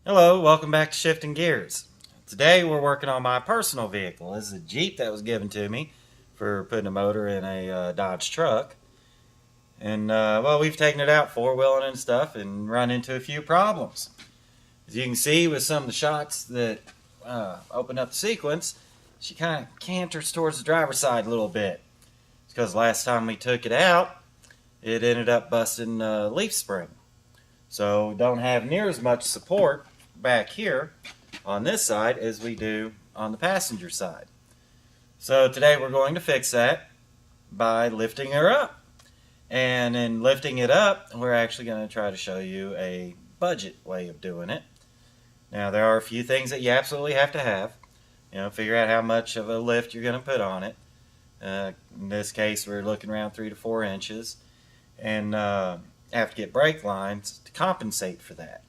Hello, welcome back to Shifting Gears. Today we're working on my personal vehicle. This is a Jeep that was given to me for putting a motor in a Dodge truck. And well, we've taken it out four-wheeling and stuff and run into a few problems. As you can see with some of the shots that open up the sequence, she kind of canters towards the driver's side a little bit. It's because last time we took it out, it ended up busting a leaf spring. So don't have near as much support back here on this side as we do on the passenger side. So today we're going to fix that by lifting her up. And in lifting it up, we're actually going to try to show you a budget way of doing it. Now there are a few things that you absolutely have to have. Figure out how much of a lift you're going to put on it. In this case we're looking around 3 to 4 inches. And have to get brake lines to compensate for that.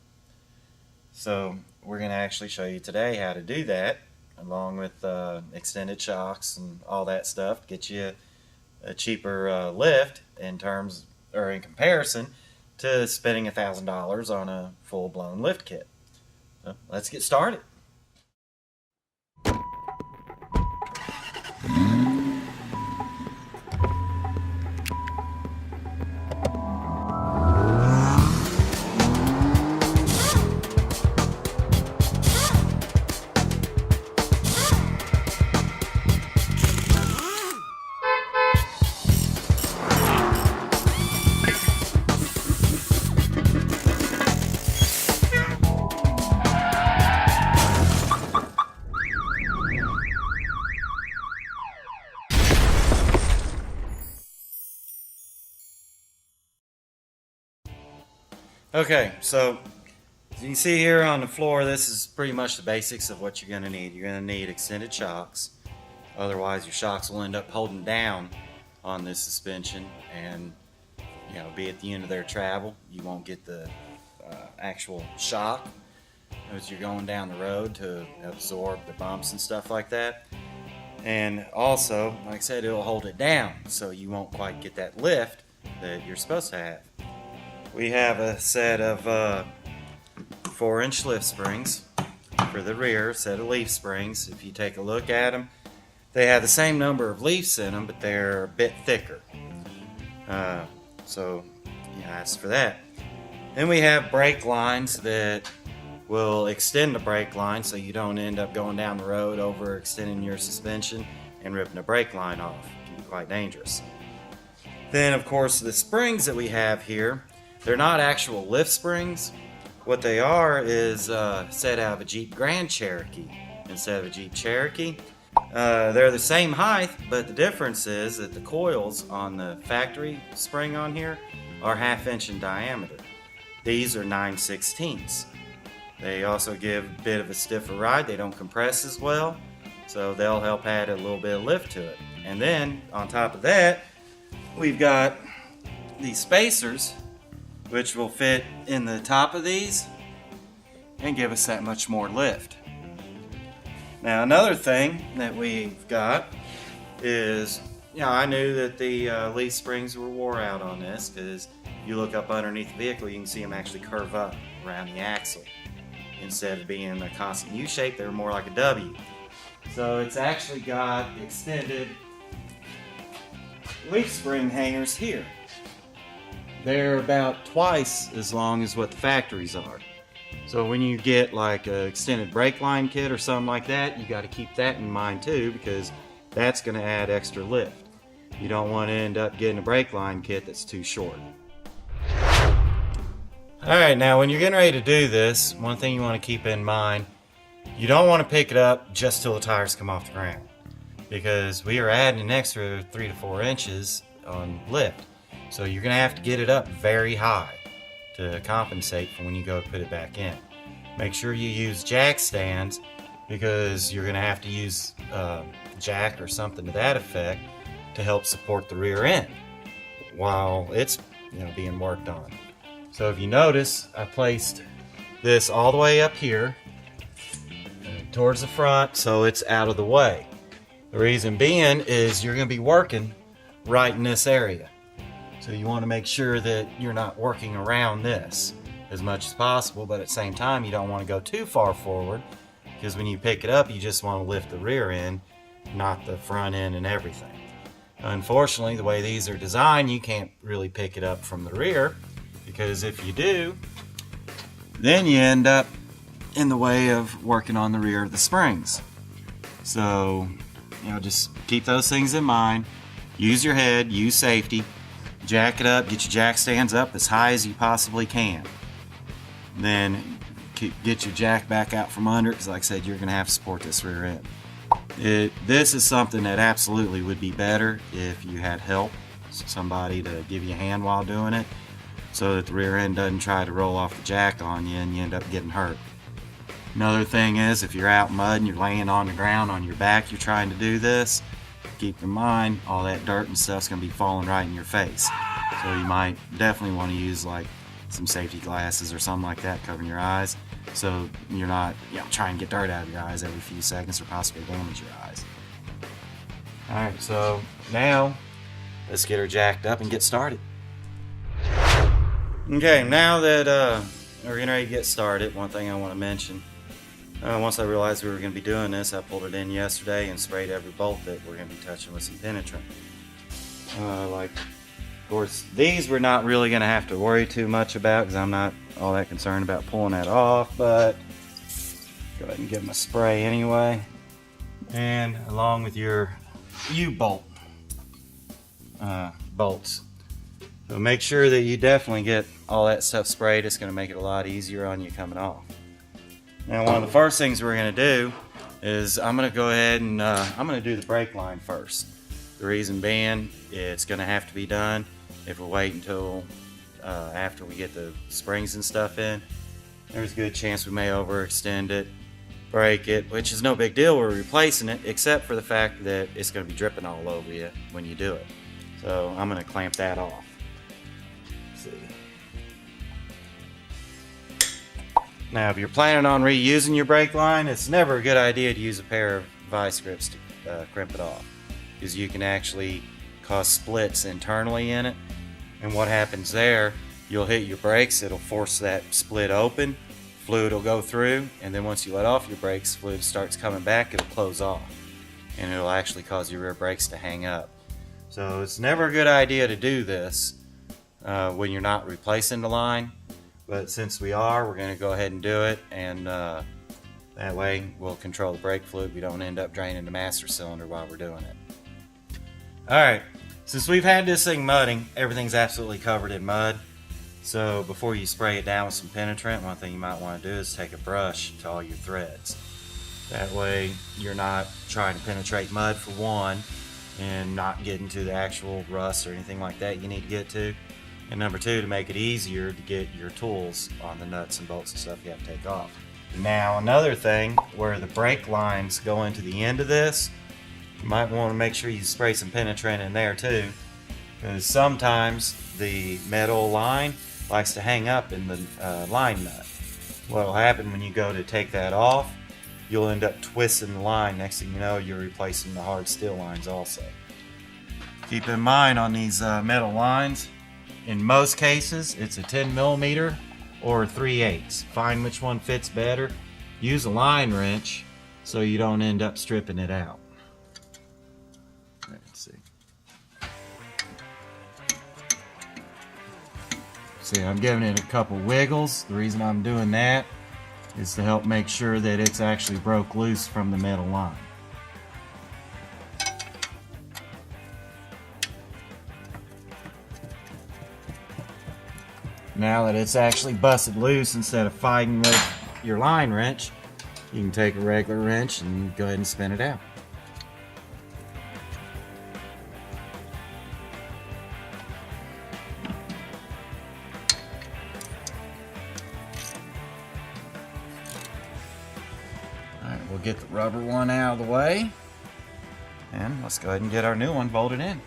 So we're going to actually show you today how to do that, along with extended shocks and all that stuff to get you a cheaper lift in comparison to spending $1,000 on a full-blown lift kit. So let's get started. Okay, so as you can see here on the floor, this is pretty much the basics of what you're going to need. You're going to need extended shocks. Otherwise, your shocks will end up holding down on this suspension and be at the end of their travel. You won't get the actual shock as you're going down the road to absorb the bumps and stuff like that. And also, like I said, it'll hold it down so you won't quite get that lift that you're supposed to have. We have a set of 4-inch lift springs for the rear, set of leaf springs. If you take a look at them, they have the same number of leaves in them, but they're a bit thicker. So that's for that. Then we have brake lines that will extend the brake line so you don't end up going down the road overextending your suspension and ripping the brake line off. It can be quite dangerous. Then, of course, the springs that we have here, they're not actual lift springs. What they are is set out of a Jeep Grand Cherokee instead of a Jeep Cherokee. They're the same height, but the difference is that the coils on the factory spring on here are 1/2 inch in diameter. These are 9/16. They also give a bit of a stiffer ride. They don't compress as well, so they'll help add a little bit of lift to it. And then on top of that, we've got these spacers, which will fit in the top of these and give us that much more lift. Now another thing that we've got is, I knew that the leaf springs were wore out on this because you look up underneath the vehicle, you can see them actually curve up around the axle. Instead of being a constant U shape, they're more like a W. So it's actually got extended leaf spring hangers here. They're about twice as long as what the factories are. So when you get like an extended brake line kit or something like that, you got to keep that in mind too, because that's going to add extra lift. You don't want to end up getting a brake line kit that's too short. Alright, now when you're getting ready to do this, one thing you want to keep in mind, you don't want to pick it up just till the tires come off the ground, because we are adding an extra 3 to 4 inches on lift. So you're going to have to get it up very high to compensate for when you go put it back in. Make sure you use jack stands, because you're going to have to use jack or something to that effect to help support the rear end while it's being worked on. So if you notice, I placed this all the way up here towards the front so it's out of the way. The reason being is you're going to be working right in this area. So you want to make sure that you're not working around this, as much as possible, but at the same time you don't want to go too far forward, because when you pick it up you just want to lift the rear end, not the front end and everything. Unfortunately, the way these are designed, you can't really pick it up from the rear, because if you do, then you end up in the way of working on the rear of the springs. So, just keep those things in mind. Use your head, use safety, jack it up, get your jack stands up as high as you possibly can. Then get your jack back out from under, because like I said, you're going to have to support this rear end. This is something that absolutely would be better if you had help, somebody to give you a hand while doing it, so that the rear end doesn't try to roll off the jack on you and you end up getting hurt. Another thing is, if you're out in mud and you're laying on the ground on your back, you're trying to do this, keep in mind all that dirt and stuff's going to be falling right in your face. So you might definitely want to use like some safety glasses or something like that covering your eyes, so you're not trying to get dirt out of your eyes every few seconds or possibly damage your eyes. Alright, so now let's get her jacked up and get started. Okay, now that we're getting ready to get started, one thing I want to mention. Once I realized we were going to be doing this, I pulled it in yesterday and sprayed every bolt that we're going to be touching with some penetrant. Of course, these we're not really going to have to worry too much about, because I'm not all that concerned about pulling that off, but go ahead and give them a spray anyway. And along with your U-bolt bolts. So make sure that you definitely get all that stuff sprayed. It's going to make it a lot easier on you coming off. Now, one of the first things we're going to do is I'm going to go ahead and I'm going to do the brake line first. The reason being, it's going to have to be done. If we wait until after we get the springs and stuff in, there's a good chance we may overextend it, break it, which is no big deal. We're replacing it, except for the fact that it's going to be dripping all over you when you do it. So I'm going to clamp that off. Let's see. Now, if you're planning on reusing your brake line, it's never a good idea to use a pair of vice grips to crimp it off, because you can actually cause splits internally in it, and what happens there, you'll hit your brakes, it'll force that split open, fluid will go through, and then once you let off your brakes, fluid starts coming back, it'll close off, and it'll actually cause your rear brakes to hang up. So it's never a good idea to do this when you're not replacing the line. But since we are, we're going to go ahead and do it, and that way we'll control the brake fluid. We don't end up draining the master cylinder while we're doing it. Alright, since we've had this thing mudding, everything's absolutely covered in mud. So before you spray it down with some penetrant, one thing you might want to do is take a brush to all your threads. That way you're not trying to penetrate mud, for one, and not getting to the actual rust or anything like that you need to get to. And number two, to make it easier to get your tools on the nuts and bolts and stuff you have to take off. Now, another thing, where the brake lines go into the end of this, you might want to make sure you spray some penetrant in there too, because sometimes the metal line likes to hang up in the line nut. What will happen when you go to take that off, you'll end up twisting the line. Next thing you know, you're replacing the hard steel lines also. Keep in mind on these metal lines, in most cases, it's a 10mm or 3/8. Find which one fits better. Use a line wrench so you don't end up stripping it out. Let's see. See, I'm giving it a couple wiggles. The reason I'm doing that is to help make sure that it's actually broke loose from the metal line. Now that it's actually busted loose, instead of fighting with your line wrench, you can take a regular wrench and go ahead and spin it out. Alright, we'll get the rubber one out of the way, and let's go ahead and get our new one bolted in.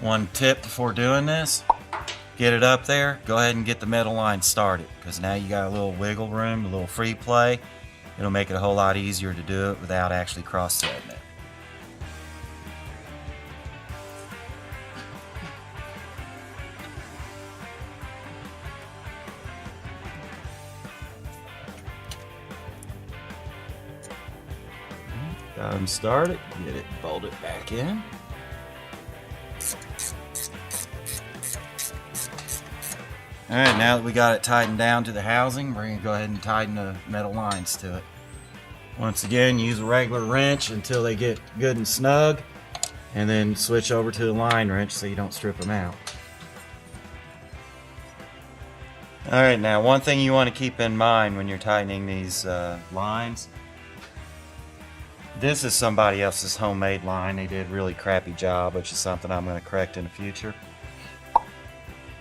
One tip before doing this, get it up there, go ahead and get the metal line started, because now you got a little wiggle room, a little free play. It'll make it a whole lot easier to do it without actually cross-threading it. Got them started. Get it bolted back in. Alright, now that we got it tightened down to the housing, we're going to go ahead and tighten the metal lines to it. Once again, use a regular wrench until they get good and snug, and then switch over to the line wrench so you don't strip them out. Alright, now one thing you want to keep in mind when you're tightening these lines, this is somebody else's homemade line. They did a really crappy job, which is something I'm going to correct in the future.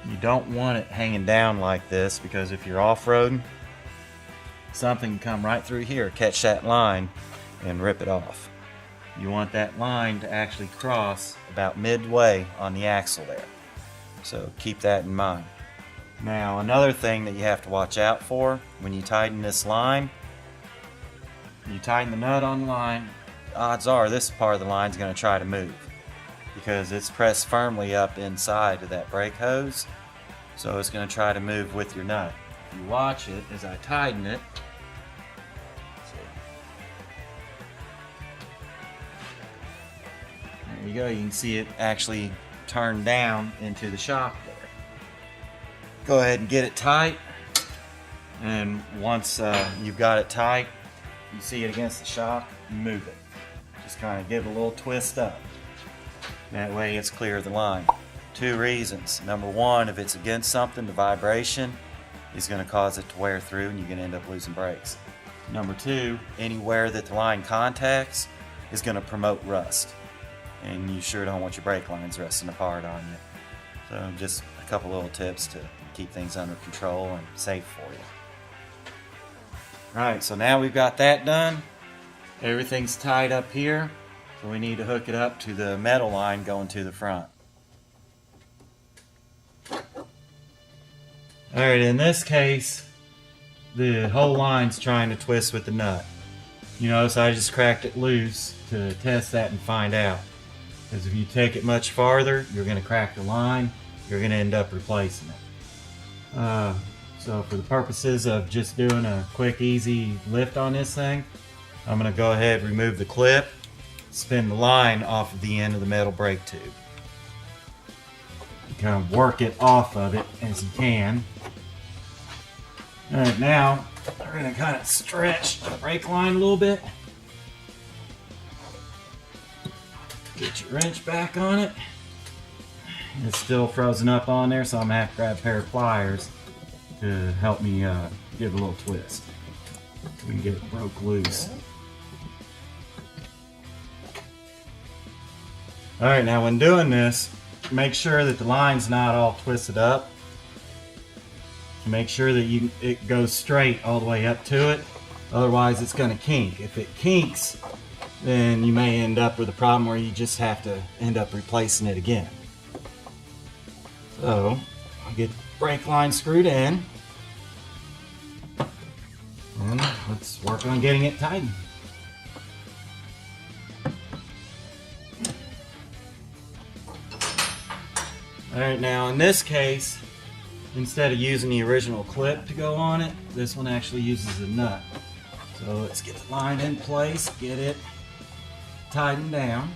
You don't want it hanging down like this, because if you're off-roading, something can come right through here, catch that line, and rip it off. You want that line to actually cross about midway on the axle there. So keep that in mind. Now, another thing that you have to watch out for when you tighten this line, you tighten the nut on the line, odds are this part of the line is going to try to move, because it's pressed firmly up inside of that brake hose, so it's going to try to move with your nut. If you watch it as I tighten it, there you go, you can see it actually turn down into the shock there. Go ahead and get it tight, and once you've got it tight, you see it against the shock, move it. Just kind of give it a little twist up. That way it's clear of the line. 2 reasons. Number one, if it's against something, the vibration is going to cause it to wear through and you're going to end up losing brakes. Number two, anywhere that the line contacts is going to promote rust. And you sure don't want your brake lines rusting apart on you. So just a couple little tips to keep things under control and safe for you. Alright, so now we've got that done. Everything's tied up here. So we need to hook it up to the metal line going to the front. Alright, in this case, the whole line's trying to twist with the nut. You notice I just cracked it loose to test that and find out. Because if you take it much farther, you're going to crack the line, you're going to end up replacing it. So for the purposes of just doing a quick, easy lift on this thing, I'm going to go ahead and remove the clip, spin the line off of the end of the metal brake tube. Kind of work it off of it as you can. Alright, now we're going to kind of stretch the brake line a little bit. Get your wrench back on it. It's still frozen up on there, so I'm going to have to grab a pair of pliers to help me give a little twist. We can get it broke loose. Alright, now when doing this, make sure that the line's not all twisted up. Make sure that it goes straight all the way up to it. Otherwise it's going to kink. If it kinks, then you may end up with a problem where you just have to end up replacing it again. So, I'll get the brake line screwed in. And let's work on getting it tightened. Alright, now in this case, instead of using the original clip to go on it, this one actually uses a nut. So let's get the line in place, get it tightened down.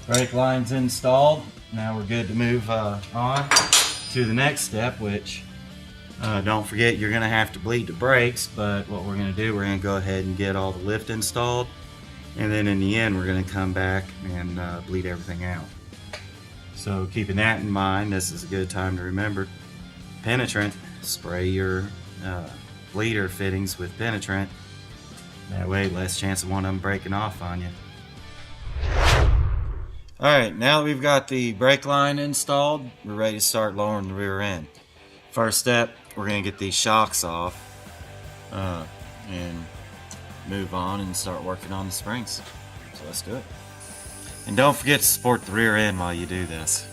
Brake line's installed. Now we're good to move on to the next step, which don't forget, you're going to have to bleed the brakes, but what we're going to do, we're going to go ahead and get all the lift installed, and then in the end we're going to come back and bleed everything out. So keeping that in mind, this is a good time to remember penetrant. Spray your bleeder fittings with penetrant. That way less chance of one of them breaking off on you. Alright, now that we've got the brake line installed, we're ready to start lowering the rear end. First step, we're going to get these shocks off and move on and start working on the springs. So let's do it. And don't forget to support the rear end while you do this.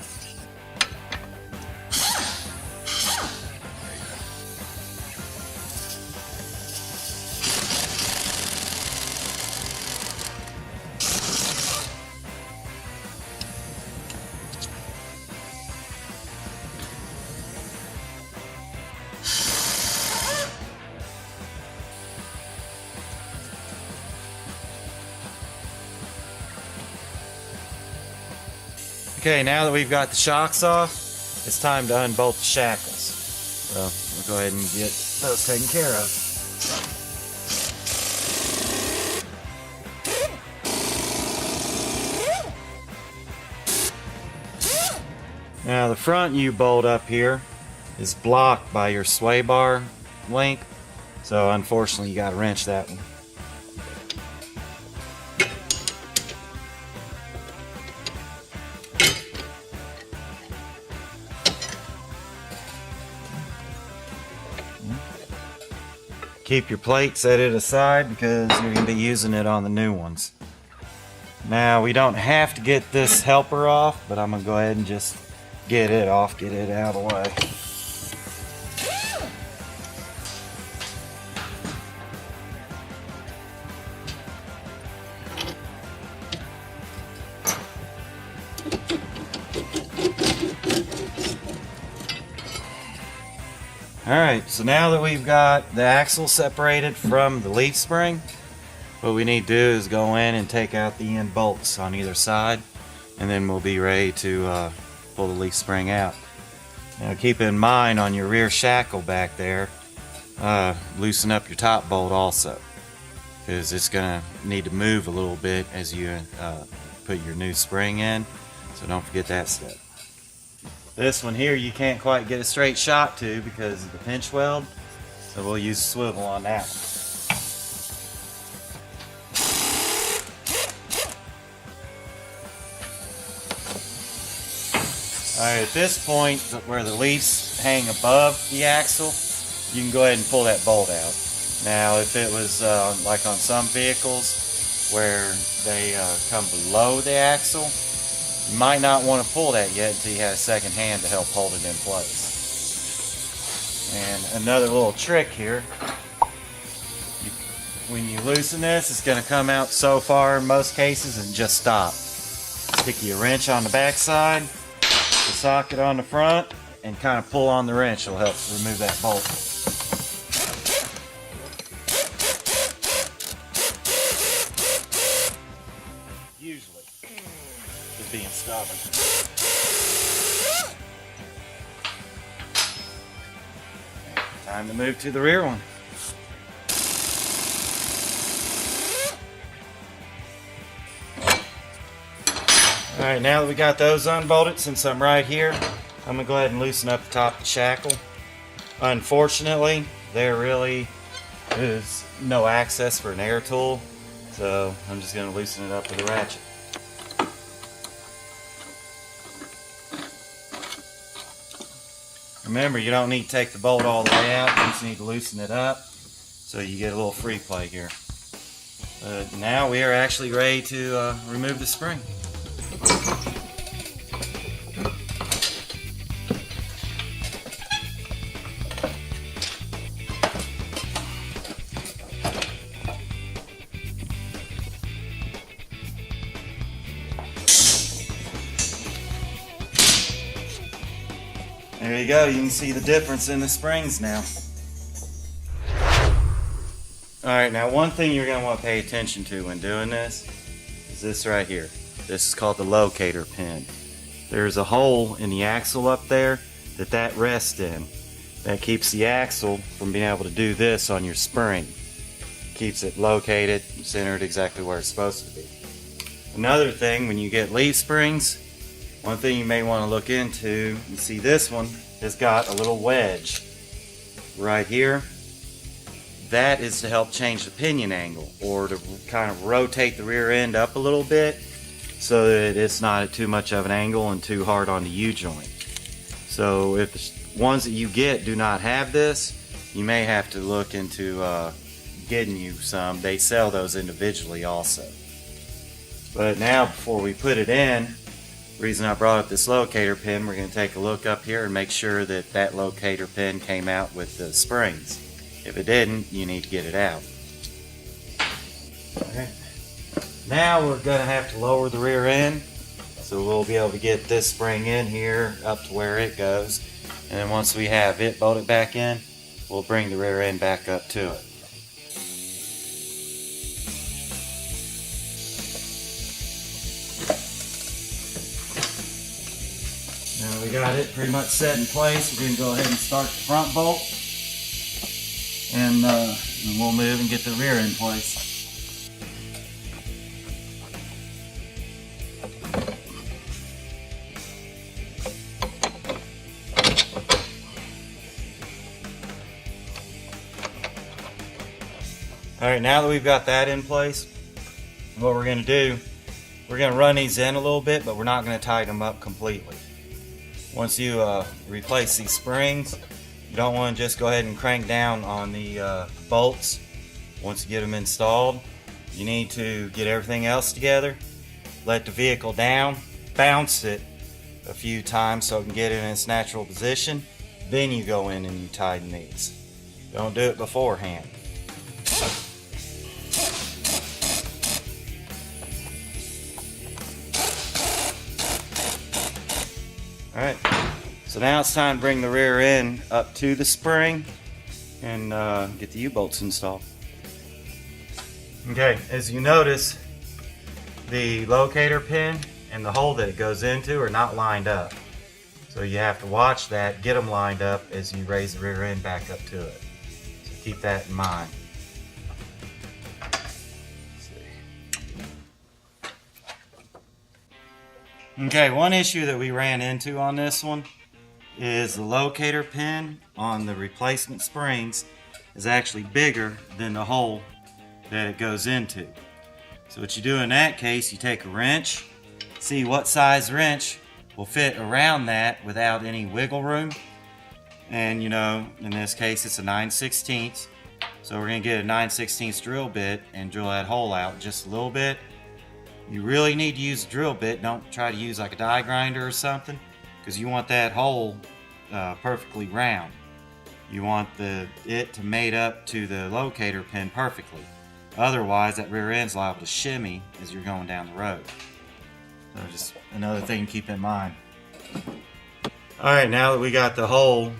Okay, now that we've got the shocks off, it's time to unbolt the shackles. So we'll go ahead and get those taken care of. Now the front U-bolt up here is blocked by your sway bar link, so unfortunately you got to wrench that one. Keep your plate set it aside because you're going to be using it on the new ones. Now we don't have to get this helper off, but I'm going to go ahead and just get it off, get it out of the way. Alright, so now that we've got the axle separated from the leaf spring, what we need to do is go in and take out the end bolts on either side, and then we'll be ready to pull the leaf spring out. Now keep in mind on your rear shackle back there, loosen up your top bolt also, because it's going to need to move a little bit as you put your new spring in, so don't forget that step. This one here you can't quite get a straight shot to because of the pinch weld, so we'll use a swivel on that one. Alright, at this point where the leaves hang above the axle, you can go ahead and pull that bolt out. Now if it was like on some vehicles where they come below the axle, you might not want to pull that yet until you have a second hand to help hold it in place. And another little trick here, when you loosen this, it's going to come out so far in most cases and just stop. Stick your wrench on the back side, the socket on the front, and kind of pull on the wrench. It'll help remove that bolt. Usually. Being stubborn. Time to move to the rear one. Alright, now that we got those unbolted, since I'm right here, I'm going to go ahead and loosen up the top of the shackle. Unfortunately, there really is no access for an air tool, so I'm just going to loosen it up with a ratchet. Remember, you don't need to take the bolt all the way out, you just need to loosen it up so you get a little free play here. But now we are actually ready to remove the spring. There you go, you can see the difference in the springs now. Alright, now one thing you're going to want to pay attention to when doing this is this right here. This is called the locator pin. There's a hole in the axle up there that rests in. That keeps the axle from being able to do this on your spring. Keeps it located, centered exactly where it's supposed to be. Another thing, when you get leaf springs, one thing you may want to look into, you see this one has got a little wedge right here. That is to help change the pinion angle, or to kind of rotate the rear end up a little bit so that it's not at too much of an angle and too hard on the U-joint. So if the ones that you get do not have this, you may have to look into getting you some. They sell those individually also. But now before we put it in, the reason I brought up this locator pin, we're going to take a look up here and make sure that that locator pin came out with the springs. If it didn't, you need to get it out. Okay. Now we're going to have to lower the rear end, so we'll be able to get this spring in here up to where it goes, and then once we have it bolted back in, we'll bring the rear end back up to it. we got it pretty much set in place. We're going to go ahead and start the front bolt, and we'll move and get the rear in place. Alright, now that we've got that in place, what we're going to do, we're going to run these in a little bit, but we're not going to tighten them up completely. Once you replace these springs, you don't want to just go ahead and crank down on the bolts. Once you get them installed, you need to get everything else together, let the vehicle down, bounce it a few times so it can get in its natural position, then you go in and you tighten these. Don't do it beforehand. Alright, so now it's time to bring the rear end up to the spring and get the U-bolts installed. Okay, as you notice, the locator pin and the hole that it goes into are not lined up. So you have to watch that, get them lined up as you raise the rear end back up to it. So keep that in mind. Okay, one issue that we ran into on this one is the locator pin on the replacement springs is actually bigger than the hole that it goes into. So what you do in that case, you take a wrench, see what size wrench will fit around that without any wiggle room. And you know, in this case it's a 9/16. So we're going to get a 9/16 drill bit and drill that hole out just a little bit. You really need to use a drill bit. Don't try to use like a die grinder or something, because you want that hole perfectly round. You want it to mate up to the locator pin perfectly. Otherwise, that rear end's liable to shimmy as you're going down the road. So just another thing to keep in mind. Alright, now that we got the hole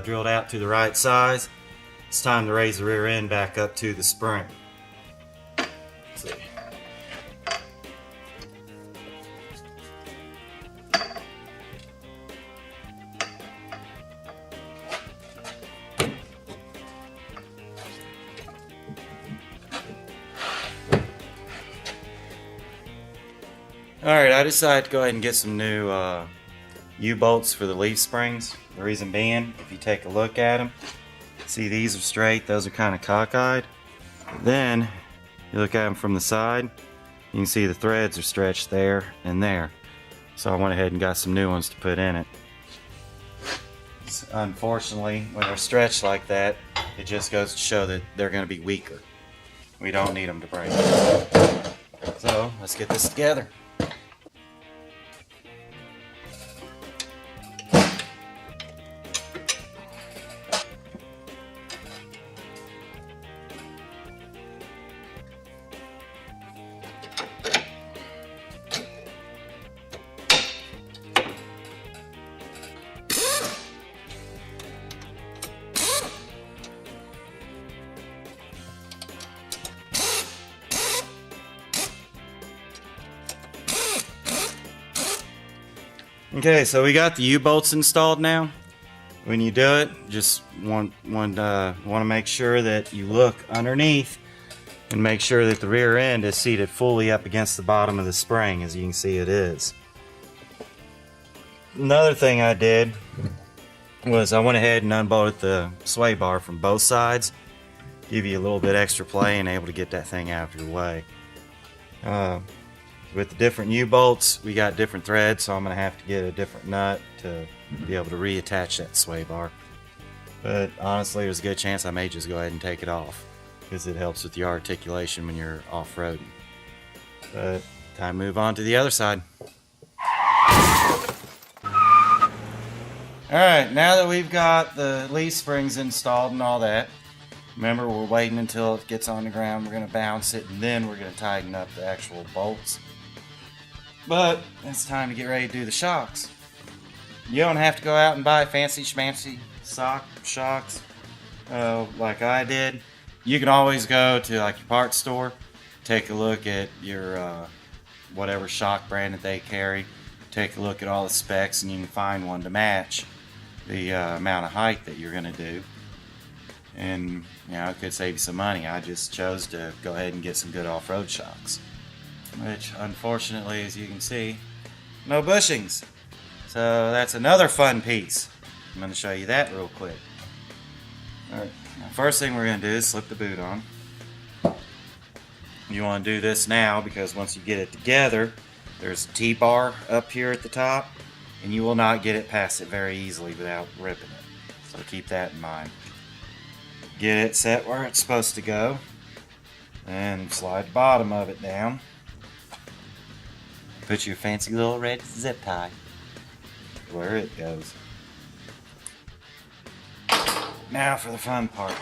drilled out to the right size, it's time to raise the rear end back up to the spring. Let's see. Alright, I decided to go ahead and get some new U-bolts for the leaf springs. The reason being, if you take a look at them, see these are straight, those are kind of cockeyed. Then, you look at them from the side, you can see the threads are stretched there and there. So I went ahead and got some new ones to put in it. Unfortunately, when they're stretched like that, it just goes to show that they're going to be weaker. We don't need them to break. So, let's get this together. Okay, so we got the U-bolts installed now. When you do it, just want to make sure that you look underneath and make sure that the rear end is seated fully up against the bottom of the spring, as you can see it is. Another thing I did was I went ahead and unbolted the sway bar from both sides, give you a little bit extra play and able to get that thing out of your way. With the different U-bolts, we got different threads, so I'm going to have to get a different nut to be able to reattach that sway bar. But honestly, there's a good chance I may just go ahead and take it off, because it helps with your articulation when you're off-roading. But time to move on to the other side. Alright, now that we've got the leaf springs installed and all that, remember we're waiting until it gets on the ground, we're going to bounce it, and then we're going to tighten up the actual bolts. But it's time to get ready to do the shocks. You don't have to go out and buy fancy schmancy shocks like I did. You can always go to like your parts store, take a look at your whatever shock brand that they carry, take a look at all the specs and you can find one to match the amount of height that you're going to do. And you know, it could save you some money. I just chose to go ahead and get some good off-road shocks, which unfortunately, as you can see, no bushings. So that's another fun piece. I'm going to show you that real quick. Alright, first thing we're going to do is slip the boot on. You want to do this now because once you get it together, there's a T-bar up here at the top, and you will not get it past it very easily without ripping it. So keep that in mind. Get it set where it's supposed to go, and slide the bottom of it down. Put your fancy little red zip tie where it goes. Now for the fun part.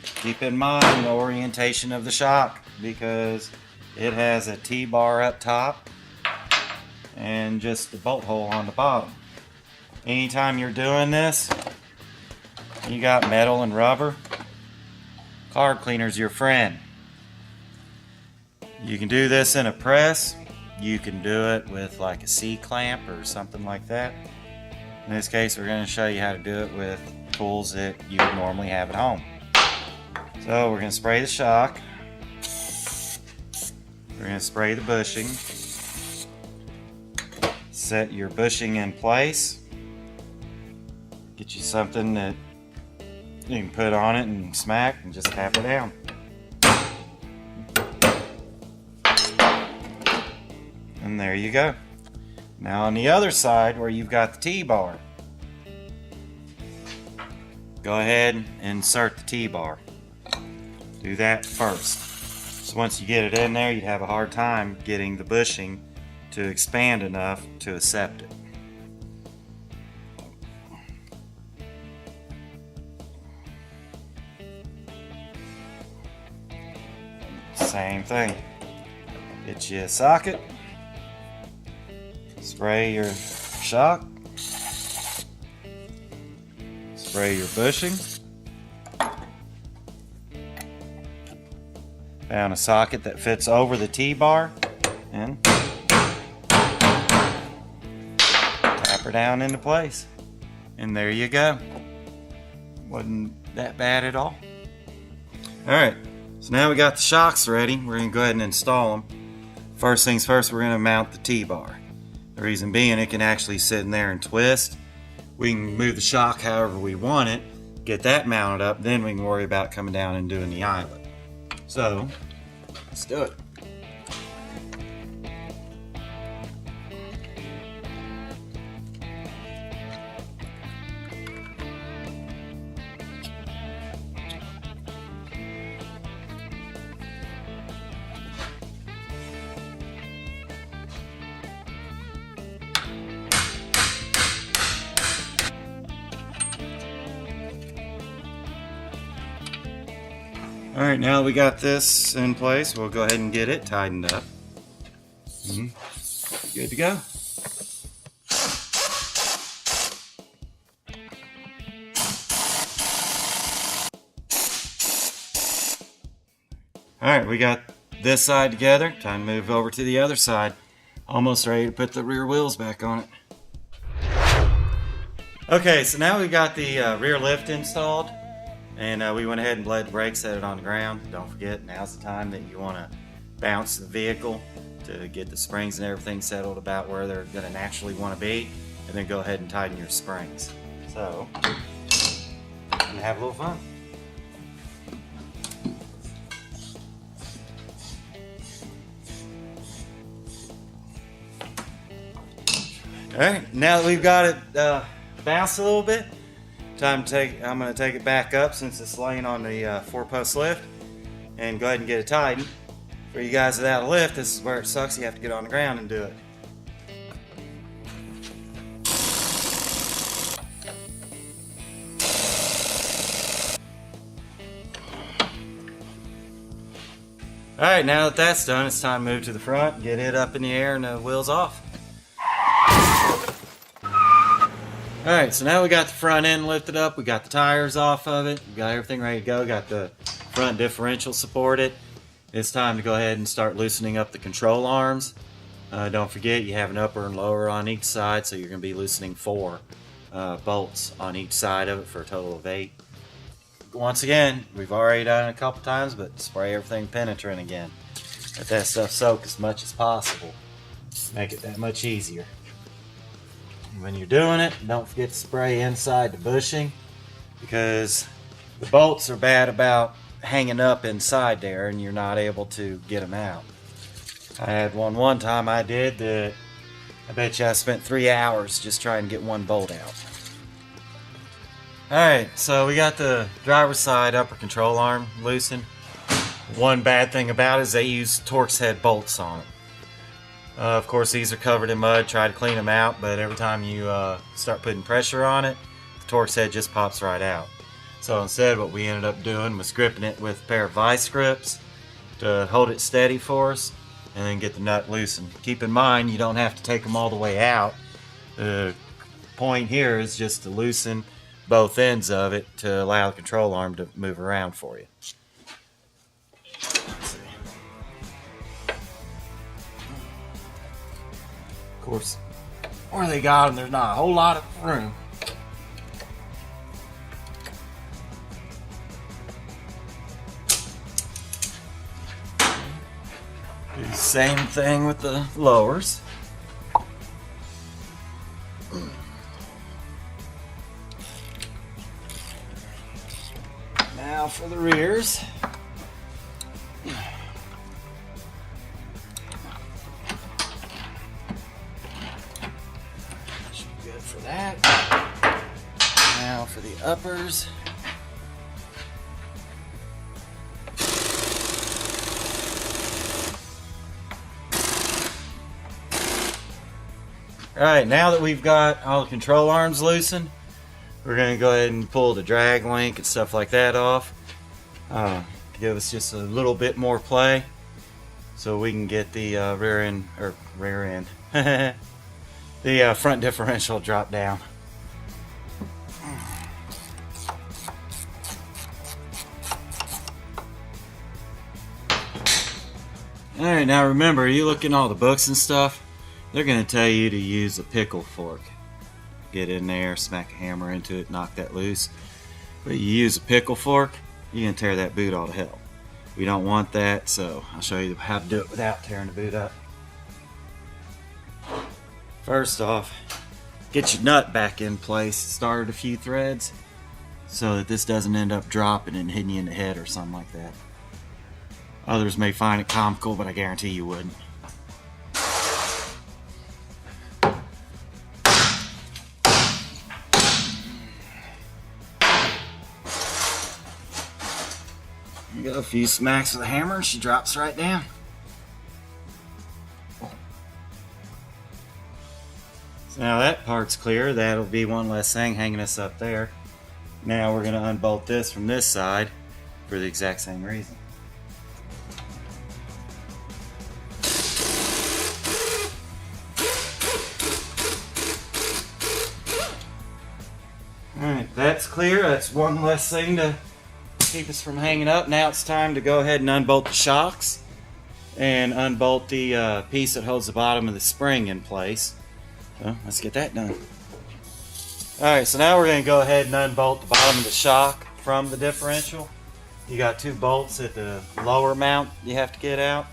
Keep in mind the orientation of the shock because it has a T-bar up top and just the bolt hole on the bottom. Anytime you're doing this, you got metal and rubber, carb cleaner's your friend. You can do this in a press. You can do it with like a C-clamp or something like that. In this case, we're going to show you how to do it with tools that you would normally have at home. So we're going to spray the shock. We're going to spray the bushing. Set your bushing in place. Get you something that you can put on it and smack and just tap it down. And there you go. Now on the other side where you've got the T-bar, go ahead and insert the T-bar. Do that first. So once you get it in there, you'd have a hard time getting the bushing to expand enough to accept it. Same thing. Get you a socket. Spray your shock. Spray your bushing. Found a socket that fits over the T-bar and tap her down into place. And there you go. Wasn't that bad at all. Alright, so now we got the shocks ready. We're going to go ahead and install them. First things first, we're going to mount the T-bar. The reason being, it can actually sit in there and twist. We can move the shock however we want it, get that mounted up, then we can worry about coming down and doing the eyelet. So, let's do it. Alright, now that we got this in place, we'll go ahead and get it tightened up. Good to go. Alright, we got this side together. Time to move over to the other side. Almost ready to put the rear wheels back on it. Okay, so now we got the rear lift installed. And we went ahead and bled the brakes, set it on the ground. Don't forget, now's the time that you want to bounce the vehicle to get the springs and everything settled about where they're going to naturally want to be. And then go ahead and tighten your springs. So, and have a little fun. Alright, now that we've got it bounced a little bit, I'm going to take it back up since it's laying on the 4-post lift and go ahead and get it tightened. For you guys without a lift, this is where it sucks. You have to get on the ground and do it. Alright, now that that's done, it's time to move to the front, get it up in the air and the wheels off. Alright, so now we got the front end lifted up, we got the tires off of it, we got everything ready to go, got the front differential supported. It's time to go ahead and start loosening up the control arms. Don't forget you have an upper and lower on each side, so you're going to be loosening 4 bolts on each side of it for a total of 8. Once again, we've already done it a couple times, but spray everything penetrant again. Let that stuff soak as much as possible. Make it that much easier. When you're doing it, don't forget to spray inside the bushing, because the bolts are bad about hanging up inside there and you're not able to get them out. I had one time I did that. I bet you I spent 3 hours just trying to get one bolt out. Alright, so we got the driver's side upper control arm loosened. One bad thing about it is they use Torx head bolts on it. Of course, these are covered in mud. Try to clean them out, but every time you start putting pressure on it, the Torx head just pops right out. So instead, what we ended up doing was gripping it with a pair of vice grips to hold it steady for us, and then get the nut loosened. Keep in mind, you don't have to take them all the way out. The point here is just to loosen both ends of it to allow the control arm to move around for you. Of course, where they got them, there's not a whole lot of room. Do the same thing with the lowers. Now for the rears. Good for that. Now for the uppers. Alright, now that we've got all the control arms loosened, we're going to go ahead and pull the drag link and stuff like that off. To give us just a little bit more play so we can get the the front differential drop down. Alright, now remember, you look in all the books and stuff, they're going to tell you to use a pickle fork. Get in there, smack a hammer into it, knock that loose. But you use a pickle fork, you can tear that boot all to hell. We don't want that, so I'll show you how to do it without tearing the boot up. First off, get your nut back in place. Start a few threads so that this doesn't end up dropping and hitting you in the head or something like that. Others may find it comical, but I guarantee you wouldn't. You go a few smacks with a hammer and she drops right down. So now that part's clear. That'll be one less thing hanging us up there. Now we're going to unbolt this from this side for the exact same reason. Alright, that's clear. That's one less thing to keep us from hanging up. Now it's time to go ahead and unbolt the shocks and unbolt the piece that holds the bottom of the spring in place. So let's get that done. Alright, so now we're going to go ahead and unbolt the bottom of the shock from the differential. You got 2 bolts at the lower mount you have to get out.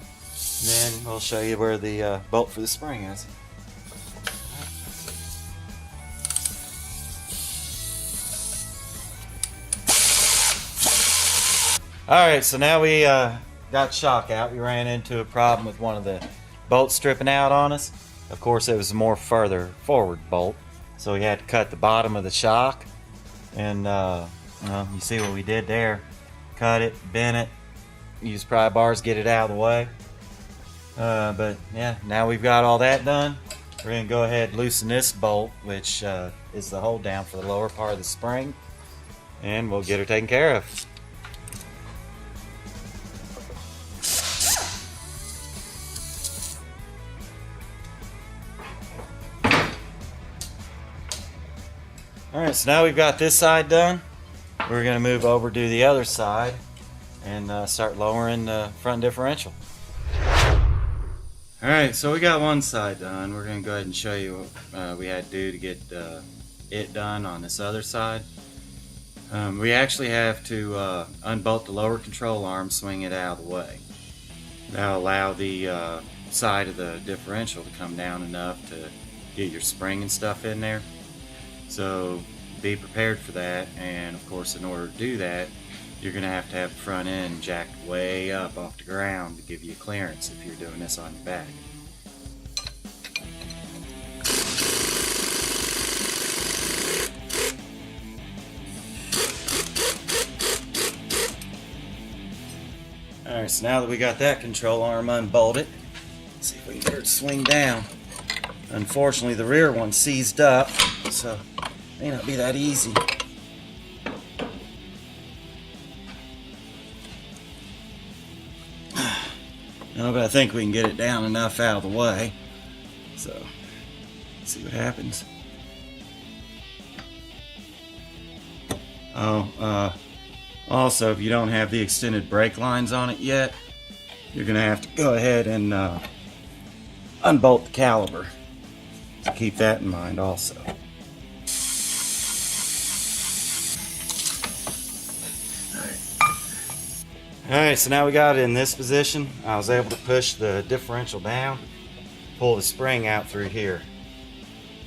And then we'll show you where the bolt for the spring is. Alright, so now we got shock out. We ran into a problem with one of the bolts stripping out on us. Of course, it was a more further forward bolt, so we had to cut the bottom of the shock. And you see what we did there. Cut it, bent it, use pry bars, get it out of the way. But yeah, now we've got all that done. We're going to go ahead and loosen this bolt, which is the hold down for the lower part of the spring, and we'll get her taken care of. Alright, so now we've got this side done. We're going to move over to the other side and start lowering the front differential. Alright, so we got one side done. We're going to go ahead and show you what we had to do to get it done on this other side. We actually have to unbolt the lower control arm, swing it out of the way. That'll allow the side of the differential to come down enough to get your spring and stuff in there. So be prepared for that, and of course in order to do that you're going to have the front end jacked way up off the ground to give you clearance if you're doing this on your back. Alright, so now that we got that control arm unbolted, let's see if we can get her to swing down. Unfortunately the rear one's seized up, so it may not be that easy. No, but I think we can get it down enough out of the way. So, let's see what happens. Also, if you don't have the extended brake lines on it yet, you're going to have to go ahead and unbolt the caliper. So keep that in mind also. Alright, so now we got it in this position. I was able to push the differential down, pull the spring out through here.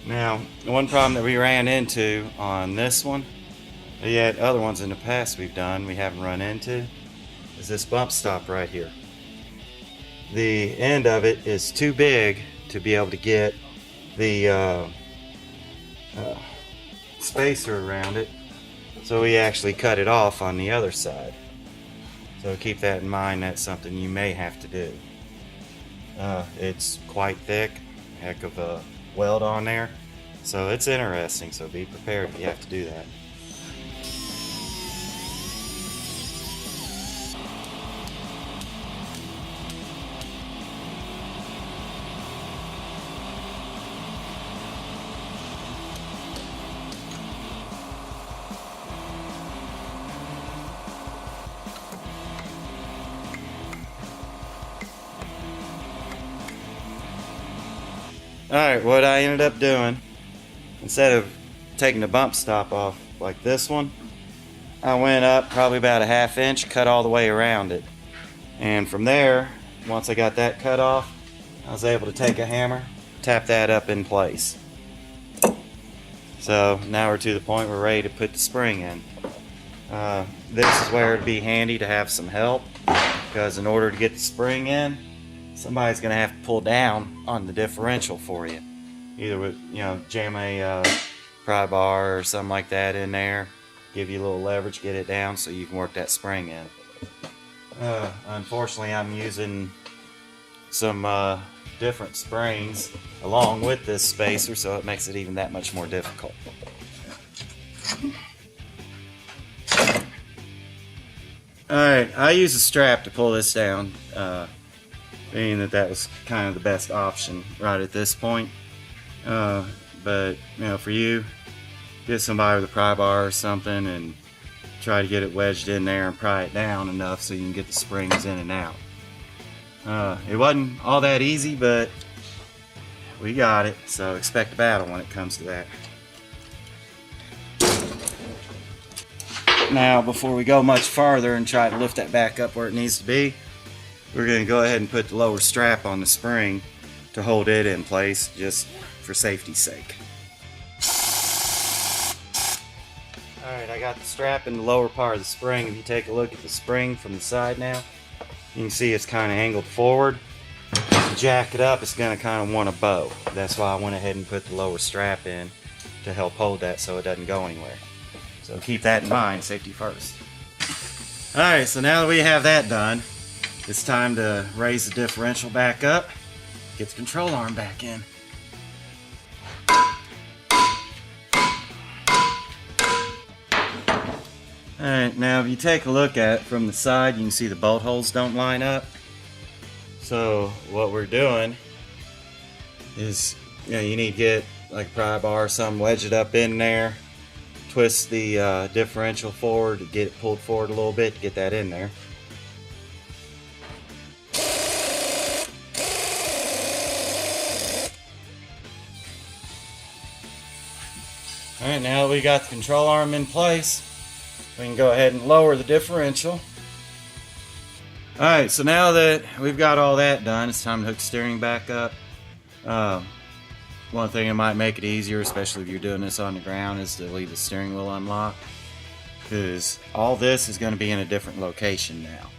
Now, the one problem that we ran into on this one, yet other ones in the past we haven't run into, is this bump stop right here. The end of it is too big to be able to get the spacer around it, so we actually cut it off on the other side. So keep that in mind, that's something you may have to do. It's quite thick, heck of a weld on there, so it's interesting, so be prepared if you have to do that. Alright, what I ended up doing, instead of taking the bump stop off like this one, I went up probably about a ½ inch, cut all the way around it. And from there, once I got that cut off, I was able to take a hammer, tap that up in place. So now we're to the point we're ready to put the spring in. This is where it'd be handy to have some help, because in order to get the spring in, somebody's going to have to pull down on the differential for you. Either with, jam a pry bar or something like that in there, give you a little leverage, get it down so you can work that spring in. Unfortunately, I'm using some different springs along with this spacer, so it makes it even that much more difficult. Alright, I use a strap to pull this down, being that was kind of the best option right at this point. But for you, get somebody with a pry bar or something and try to get it wedged in there and pry it down enough so you can get the springs in and out. It wasn't all that easy, but we got it, so expect a battle when it comes to that. Now, before we go much farther and try to lift that back up where it needs to be, we're going to go ahead and put the lower strap on the spring to hold it in place, just for safety's sake. Alright, I got the strap in the lower part of the spring. If you take a look at the spring from the side now, you can see it's kind of angled forward. If you jack it up, it's going to kind of want to bow. That's why I went ahead and put the lower strap in to help hold that so it doesn't go anywhere. So keep that in mind, safety first. Alright, so now that we have that done, it's time to raise the differential back up, get the control arm back in. Alright, now if you take a look at it from the side, you can see the bolt holes don't line up. So what we're doing is, you need to get like a pry bar or something, wedge it up in there, twist the differential forward to get it pulled forward a little bit to get that in there. Alright, now that we got the control arm in place, we can go ahead and lower the differential. Alright, so now that we've got all that done, it's time to hook the steering back up. One thing that might make it easier, especially if you're doing this on the ground, is to leave the steering wheel unlocked, because all this is going to be in a different location now.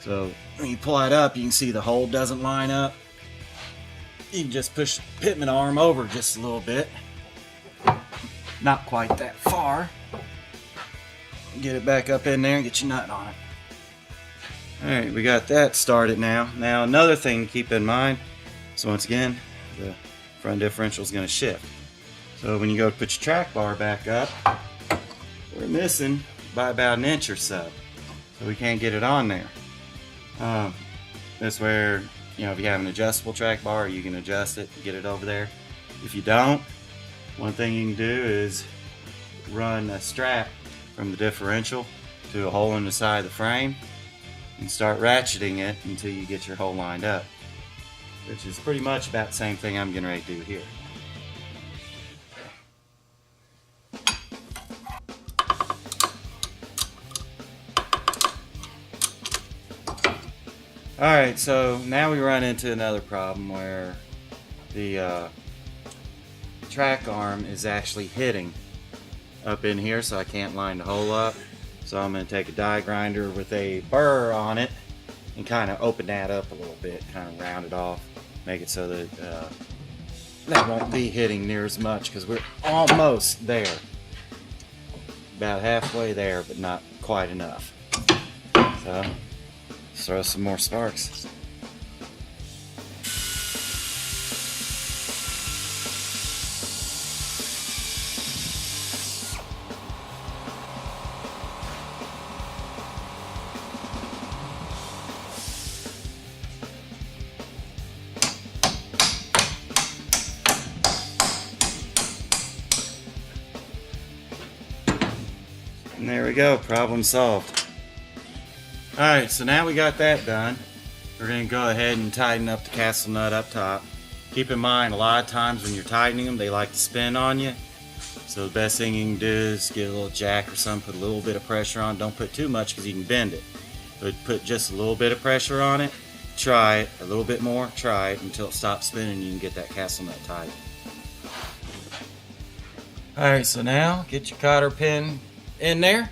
So when you pull it up, you can see the hole doesn't line up. You can just push the pitman arm over just a little bit. Not quite that far. Get it back up in there and get your nut on it. Alright, we got that started now. Now another thing to keep in mind, so once again, the front differential is going to shift. So when you go to put your track bar back up, we're missing by about an inch or so. So we can't get it on there. That's where, you know, if you have an adjustable track bar, you can adjust it and get it over there. If you don't, one thing you can do is run a strap from the differential to a hole in the side of the frame and start ratcheting it until you get your hole lined up, which is pretty much about the same thing I'm getting ready to do here. Alright, so now we run into another problem where the track arm is actually hitting up in here, so I can't line the hole up. So I'm going to take a die grinder with a burr on it and kind of open that up a little bit, kind of round it off, make it so that that won't be hitting near as much, because we're almost there. About halfway there, but not quite enough. So let's throw some more sparks. And there we go, problem solved. Alright, so now we got that done, we're going to go ahead and tighten up the castle nut up top. Keep in mind, a lot of times when you're tightening them, they like to spin on you. So the best thing you can do is get a little jack or something, put a little bit of pressure on. Don't put too much because you can bend it. But put just a little bit of pressure on it, try it, a little bit more, try it until it stops spinning and you can get that castle nut tight. Alright, so now get your cotter pin in there,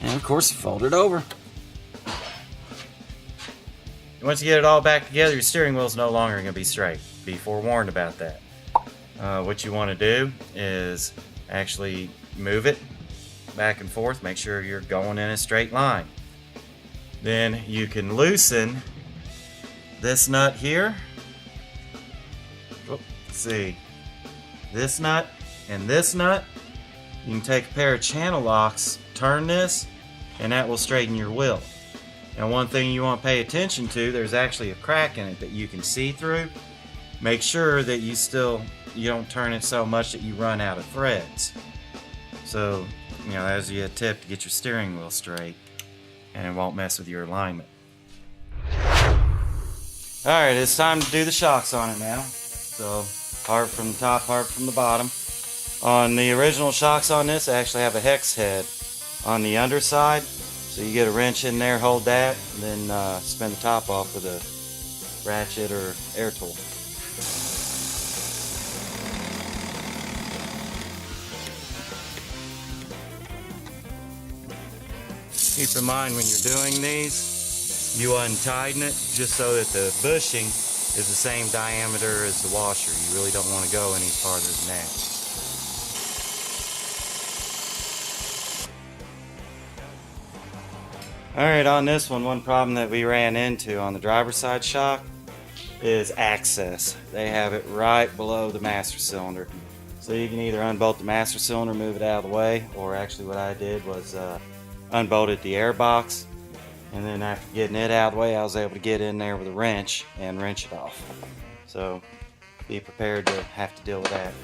and of course fold it over. Once you get it all back together, your steering wheel is no longer going to be straight. Be forewarned about that. What you want to do is actually move it back and forth, make sure you're going in a straight line. Then you can loosen this nut here. Let's see, this nut and this nut. You can take a pair of channel locks, turn this, and that will straighten your wheel. Now one thing you want to pay attention to, there's actually a crack in it that you can see through. Make sure that you don't turn it so much that you run out of threads. So, you know, that's a tip to get your steering wheel straight, and it won't mess with your alignment. Alright, it's time to do the shocks on it now. So, part from the top, part from the bottom. On the original shocks on this, I actually have a hex head on the underside. So you get a wrench in there, hold that, and then spin the top off with a ratchet or air tool. Keep in mind when you're doing these, you untighten it just so that the bushing is the same diameter as the washer. You really don't want to go any farther than that. Alright, on this one problem that we ran into on the driver's side shock is access. They have it right below the master cylinder. So you can either unbolt the master cylinder, move it out of the way, or actually what I did was unbolted the air box, and then after getting it out of the way, I was able to get in there with a wrench and wrench it off. So be prepared to have to deal with that.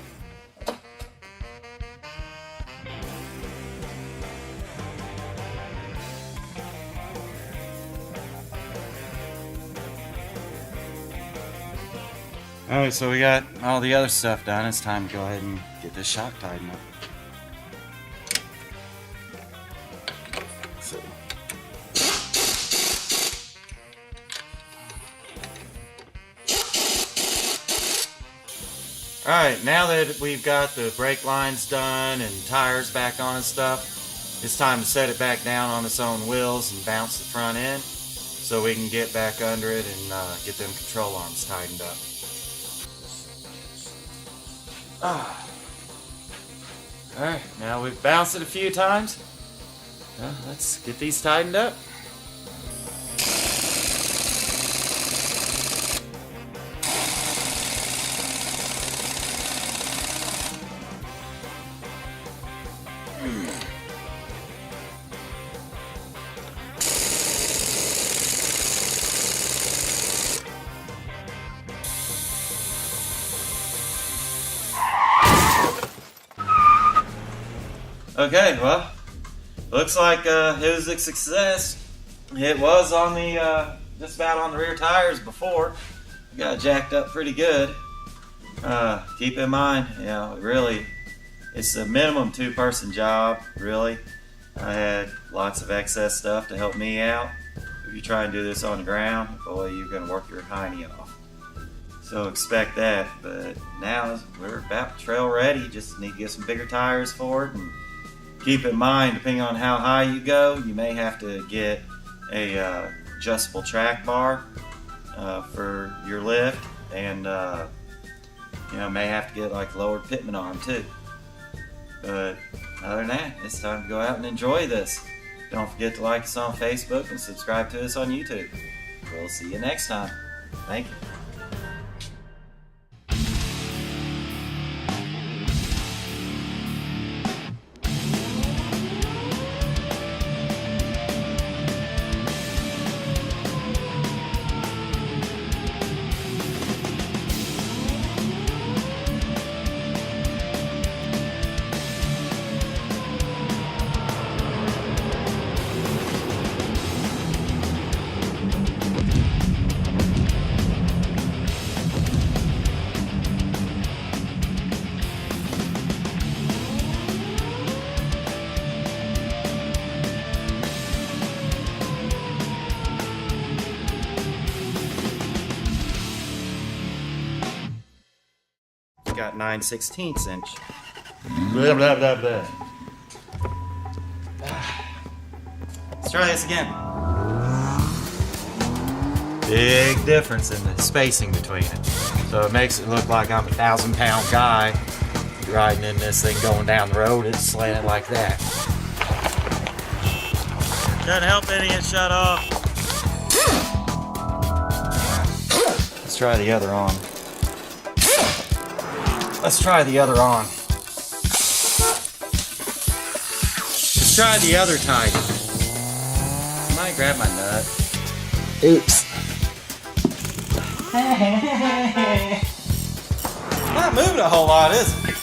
Alright, so we got all the other stuff done. It's time to go ahead and get this shock tightened up. So. Alright, now that we've got the brake lines done and tires back on and stuff, it's time to set it back down on its own wheels and bounce the front end so we can get back under it and get them control arms tightened up. Alright, now we've bounced it a few times. Let's get these tightened up. Okay, well, looks like it was a success. It was on the just about on the rear tires before. It got jacked up pretty good. Keep in mind, you know, really, it's a minimum 2-person job. Really, I had lots of excess stuff to help me out. If you try and do this on the ground, boy, you're gonna work your hiney off. So expect that. But now we're about trail ready. Just need to get some bigger tires for it. And keep in mind, depending on how high you go, you may have to get a adjustable track bar for your lift, and you know, may have to get like lowered pitman arm too. But other than that, it's time to go out and enjoy this. Don't forget to like us on Facebook and subscribe to us on YouTube. We'll see you next time. Thank you. Got 9/16 inch. Blah, blah, blah, blah. Let's try this again. Big difference in the spacing between it. So it makes it look like I'm a 1,000-pound guy riding in this thing going down the road. It's slanted like that. Doesn't help any, it shut off. Let's try the other arm. Let's try the other arm. Let's try the other tire. I might grab my nut. Oops. Not moving a whole lot, is it?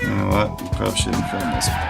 You know what? You probably shouldn't film this one.